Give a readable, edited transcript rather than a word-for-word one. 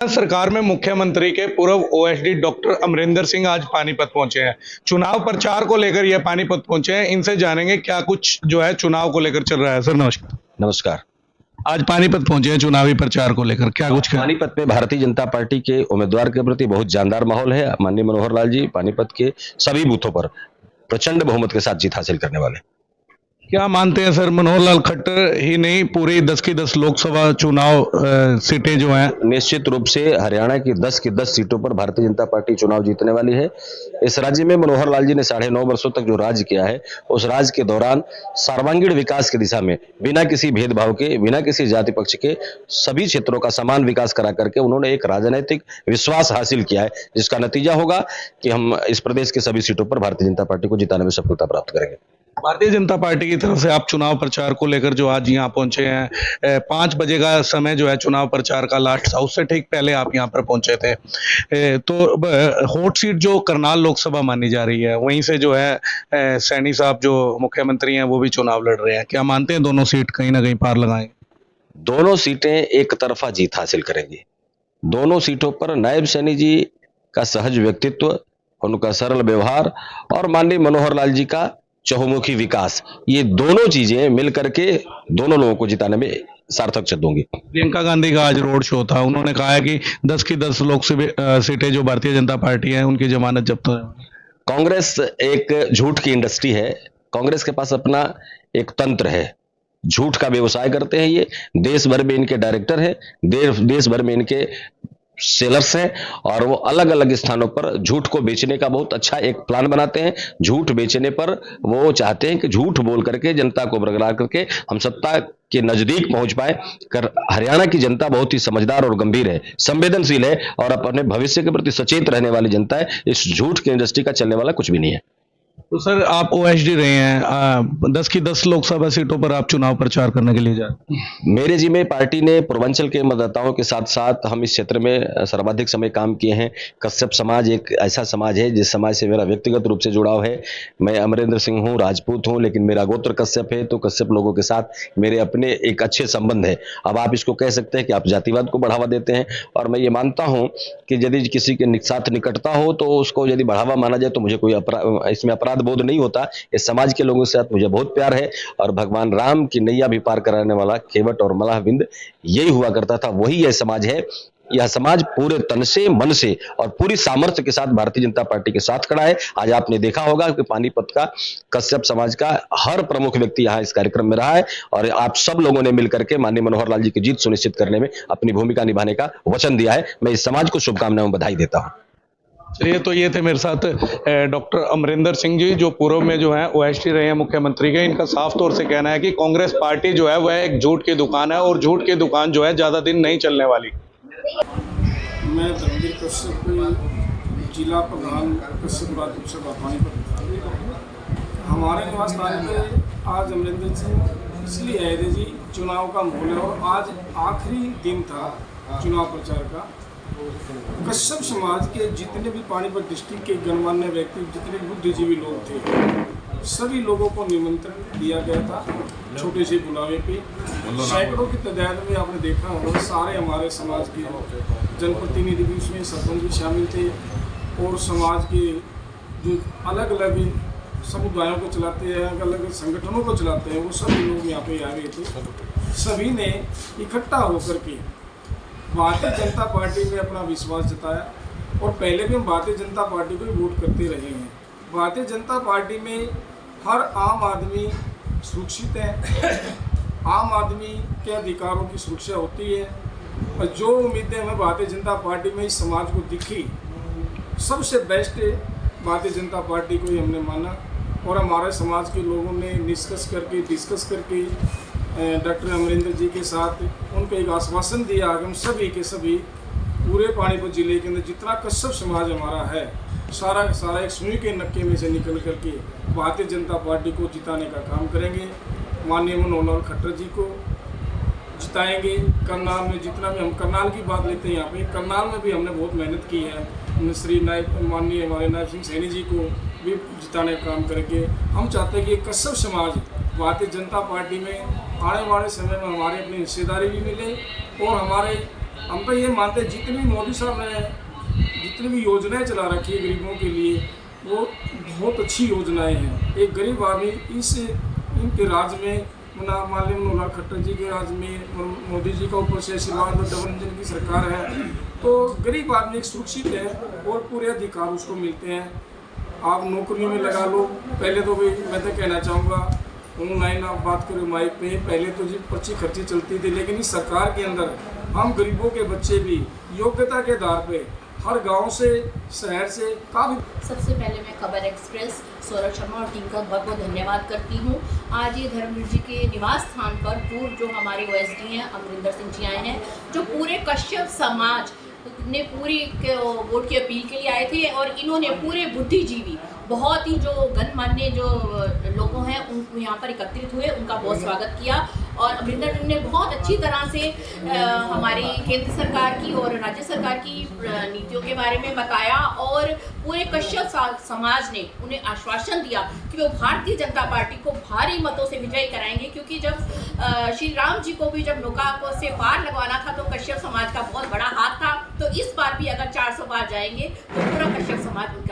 सरकार में मुख्यमंत्री के पूर्व ओएसडी डॉक्टर अमरिंदर सिंह आज पानीपत पहुंचे हैं। चुनाव प्रचार को लेकर ये पानीपत पहुंचे हैं। इनसे जानेंगे क्या कुछ जो है चुनाव को लेकर चल रहा है। सर नमस्कार। नमस्कार। आज पानीपत पहुंचे हैं चुनावी प्रचार को लेकर, क्या कुछ पानीपत में भारतीय जनता पार्टी के उम्मीदवार के प्रति बहुत जानदार माहौल है। माननीय मनोहर लाल जी पानीपत के सभी बूथों पर प्रचंड बहुमत के साथ जीत हासिल करने वाले। क्या मानते हैं सर, मनोहर लाल खट्टर ही नहीं पूरी 10 की 10 लोकसभा चुनाव सीटें जो हैं? निश्चित रूप से हरियाणा की 10 की 10 सीटों पर भारतीय जनता पार्टी चुनाव जीतने वाली है। इस राज्य में मनोहर लाल जी ने 9.5 वर्षों तक जो राज किया है, उस राज के दौरान सर्वांगीण विकास की दिशा में बिना किसी भेदभाव के, बिना किसी जाति पक्ष के सभी क्षेत्रों का समान विकास करा करके उन्होंने एक राजनीतिक विश्वास हासिल किया है, जिसका नतीजा होगा कि हम इस प्रदेश के सभी सीटों पर भारतीय जनता पार्टी को जिताने में सफलता प्राप्त करेंगे। भारतीय जनता पार्टी की तरफ से आप चुनाव प्रचार को लेकर जो आज यहाँ पहुंचे हैं, 5 बजे का समय जो है चुनाव प्रचार का लास्ट था, उससे ठीक पहले आप यहाँ पर पहुंचे थे। तो हॉट सीट जो करनाल लोकसभा मानी जा रही है, वहीं से जो है सैनी साहब जो मुख्यमंत्री हैं वो भी चुनाव लड़ रहे हैं। क्या मानते हैं दोनों सीट कहीं ना कहीं पार लगाएंगे? दोनों सीटें एक तरफा जीत हासिल करेंगी। दोनों सीटों पर नायब सैनी जी का सहज व्यक्तित्व, उनका सरल व्यवहार और माननीय मनोहर लाल जी का चहुमुखी विकास, ये दोनों चीजें मिलकर के दोनों लोगों को जिताने में सार्थक सिद्ध होंगी। प्रियंका गांधी का आज रोड शो था, उन्होंने कहा है कि 10 की 10 लोकसभा सीटें जो भारतीय जनता पार्टी है उनकी जमानत जब्त हो। कांग्रेस एक झूठ की इंडस्ट्री है। कांग्रेस के पास अपना एक तंत्र है, झूठ का व्यवसाय करते हैं। ये देश भर में इनके डायरेक्टर है, देश भर में इनके सेलर्स हैं और वो अलग अलग स्थानों पर झूठ को बेचने का बहुत अच्छा एक प्लान बनाते हैं। झूठ बेचने पर वो चाहते हैं कि झूठ बोल करके जनता को बरगला करके हम सत्ता के नजदीक पहुंच पाए। हरियाणा की जनता बहुत ही समझदार और गंभीर है, संवेदनशील है और अपने भविष्य के प्रति सचेत रहने वाली जनता है। इस झूठ की इंडस्ट्री का चलने वाला कुछ भी नहीं है। तो सर आप ओएसडी रहे हैं, 10 की 10 लोकसभा सीटों पर आप चुनाव प्रचार करने के लिए जा रहे हैं। मेरे जिम्मे पार्टी ने पूर्वांचल के मतदाताओं के साथ साथ हम इस क्षेत्र में सर्वाधिक समय काम किए हैं। कश्यप समाज एक ऐसा समाज है जिस समाज से मेरा व्यक्तिगत रूप से जुड़ाव है। मैं अमरिंदर सिंह हूँ, राजपूत हूँ, लेकिन मेरा गोत्र कश्यप है, तो कश्यप लोगों के साथ मेरे अपने एक अच्छे संबंध है। अब आप इसको कह सकते हैं कि आप जातिवाद को बढ़ावा देते हैं, और मैं ये मानता हूँ कि यदि किसी के साथ निकटता हो तो उसको यदि बढ़ावा माना जाए तो मुझे कोई इसमें अपराध बोध नहीं होता। इस समाज के लोगों के साथ मुझे बहुत प्यार है और भगवान राम की नैया भी पार कराने वाला केवट और मलाहविंद यही हुआ करता था, वही यह समाज है। यह समाज पूरे तन से, मन से और पूरी सामर्थ्य के साथ भारतीय जनता पार्टी के साथ खड़ा है। आज आपने देखा होगा कि पानीपत का कश्यप समाज का हर प्रमुख व्यक्ति यहाँ इस कार्यक्रम में रहा है और आप सब लोगों ने मिलकर के माननीय मनोहर लाल जी की जीत सुनिश्चित करने में अपनी भूमिका निभाने का वचन दिया है। मैं इस समाज को शुभकामनाएं बधाई देता हूँ। चलिए, तो ये थे मेरे साथ डॉक्टर अमरिंदर सिंह जी, जो पूर्व में जो है ओएसडी रहे हैं मुख्यमंत्री के। इनका साफ तौर से कहना है कि कांग्रेस पार्टी जो है वह एक झूठ की दुकान है और झूठ की दुकान जो है ज्यादा दिन नहीं चलने वाली। मैं धर्मवीर कश्यप, जिला प्रधान कश्यप राज्यसभा पानीपत। हमारे निवास स्थान पे आज अमरिंदर सिंह इसलिए आए थे जी, चुनाव का माहौल है और आज आखिरी दिन था चुनाव प्रचार का। कश्यप समाज के जितने भी पानीपत डिस्ट्रिक्ट के गणमान्य व्यक्ति, जितने बुद्धिजीवी लोग थे, सभी लोगों को निमंत्रण दिया गया था छोटे से बुलावे पे। सैकड़ों की तादाद में आपने देखा होगा सारे हमारे समाज के जनप्रतिनिधि भी उसमें, सरपंच भी शामिल थे और समाज के जो अलग अलग समुदायों को चलाते हैं, अलग अलग संगठनों को चलाते हैं, वो सभी लोग यहाँ पे आ गए थे। सभी ने इकट्ठा होकर के भारतीय जनता पार्टी में अपना विश्वास जताया और पहले भी हम भारतीय जनता पार्टी को ही वोट करते रहे हैं। भारतीय जनता पार्टी में हर आम आदमी सुरक्षित है, आम आदमी के अधिकारों की सुरक्षा होती है और जो उम्मीदें हमें भारतीय जनता पार्टी में इस समाज को दिखी, सबसे बेस्ट भारतीय जनता पार्टी को ही हमने माना और हमारे समाज के लोगों ने डिस्कस करके डॉक्टर अमरिंदर जी के साथ उनको एक आश्वासन दिया कि हम सभी के सभी पूरे पानीपत जिले के अंदर जितना कश्यप समाज हमारा है, सारा सारा एक सुई के नक्के में से निकल करके भारतीय जनता पार्टी को जिताने का काम करेंगे। माननीय मनोहर लाल खट्टर जी को जिताएंगे। करनाल में जितना भी, हम करनाल की बात लेते हैं, यहाँ पे करनाल में भी हमने बहुत मेहनत की है। श्री माननीय हमारे नायब सिंह सैनी जी को भी जिताने का काम करेंगे। हम चाहते हैं कि कश्यप समाज भारतीय जनता पार्टी में आने वाले समय में हमारी अपनी हिस्सेदारी भी मिले और हमारे हम तो ये मानते हैं जितनी भी मोदी साहब ने जितनी भी योजनाएं चला रखी है गरीबों के लिए वो बहुत अच्छी योजनाएं हैं। एक गरीब आदमी इनके राज में माननीय मनोहर खट्टर जी के राज में मोदी जी का ऊपर से आशीर्वाद और डबल इंजन की सरकार है तो गरीब आदमी एक सुरक्षित है और पूरे अधिकार उसको मिलते हैं। आप नौकरियों में लगा लो, पहले तो भाई मैं तो कहना चाहूँगा ऑनलाइन आप बात करो माइक पे, पहले तो जी पर्ची खर्ची चलती थी, लेकिन इस सरकार के अंदर हम गरीबों के बच्चे भी योग्यता के आधार पे हर गांव से शहर से काफ़ी। सबसे पहले मैं खबर एक्सप्रेस सौरभ शर्मा और टीम का बहुत बहुत धन्यवाद करती हूँ। आज ये धर्मवीर जी के निवास स्थान पर पूर्व जो हमारे OSD हैं अमरिंदर सिंह जी आए हैं, जो पूरे कश्यप समाज ने पूरी वोट की अपील के लिए आए थे और इन्होंने पूरे बुद्धिजीवी बहुत ही जो गणमान्य जो लोगों हैं उनको यहाँ पर एकत्रित हुए, उनका बहुत स्वागत किया और अमरिंदर जी ने बहुत अच्छी तरह से हमारी केंद्र सरकार की और राज्य सरकार की नीतियों के बारे में बताया और पूरे कश्यप समाज ने उन्हें आश्वासन दिया कि वो भारतीय जनता पार्टी को भारी मतों से विजयी कराएंगे, क्योंकि जब श्री राम जी को भी जब नौका से पार लगवाना था तो कश्यप समाज का बहुत बड़ा हाथ था। तो इस बार भी अगर 400 पार जाएंगे तो पूरा कश्यप समाज उनके